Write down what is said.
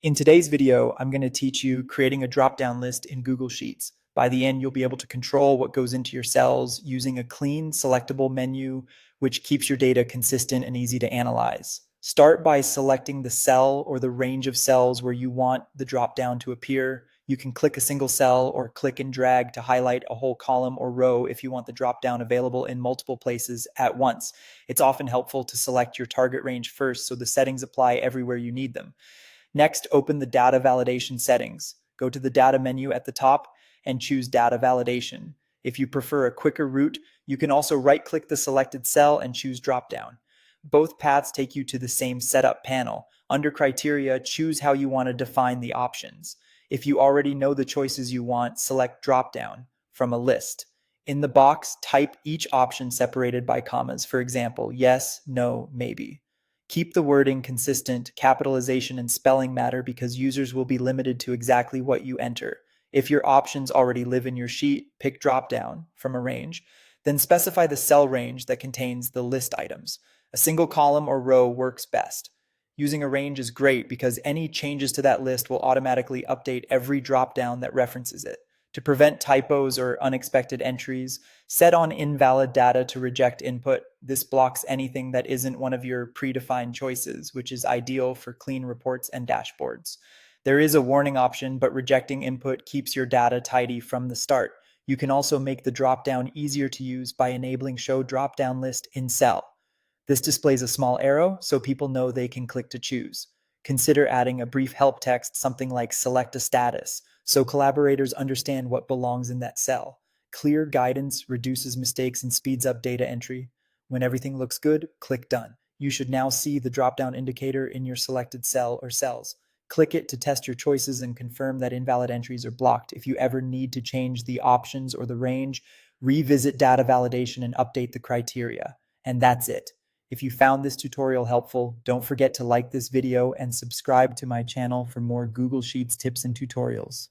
In today's video, I'm going to teach you creating a drop-down list in Google Sheets. By the end, you'll be able to control what goes into your cells using a clean, selectable menu, which keeps your data consistent and easy to analyze. Start by selecting the cell or the range of cells where you want the drop-down to appear. You can click a single cell or click and drag to highlight a whole column or row if you want the drop-down available in multiple places at once. It's often helpful to select your target range first so the settings apply everywhere you need them. Next, open the data validation settings. Go to the data menu at the top and choose data validation. If you prefer a quicker route, you can also right-click the selected cell and choose dropdown. Both paths take you to the same setup panel. Under criteria, choose how you want to define the options. If you already know the choices you want, select dropdown from a list. In the box, type each option separated by commas. For example, yes, no, maybe. Keep the wording consistent. Capitalization and spelling matter because users will be limited to exactly what you enter. If your options already live in your sheet, pick dropdown from a range, then specify the cell range that contains the list items. A single column or row works best. Using a range is great because any changes to that list will automatically update every dropdown that references it. To prevent typos or unexpected entries, set on invalid data to reject input. This blocks anything that isn't one of your predefined choices, which is ideal for clean reports and dashboards. There is a warning option, but rejecting input keeps your data tidy from the start. You can also make the dropdown easier to use by enabling Show Dropdown List in Cell. This displays a small arrow so people know they can click to choose. Consider adding a brief help text, something like select a status, so collaborators understand what belongs in that cell. Clear guidance reduces mistakes and speeds up data entry. When everything looks good, click Done. You should now see the drop-down indicator in your selected cell or cells. Click it to test your choices and confirm that invalid entries are blocked. If you ever need to change the options or the range, revisit data validation and update the criteria. And that's it. If you found this tutorial helpful, don't forget to like this video and subscribe to my channel for more Google Sheets tips and tutorials.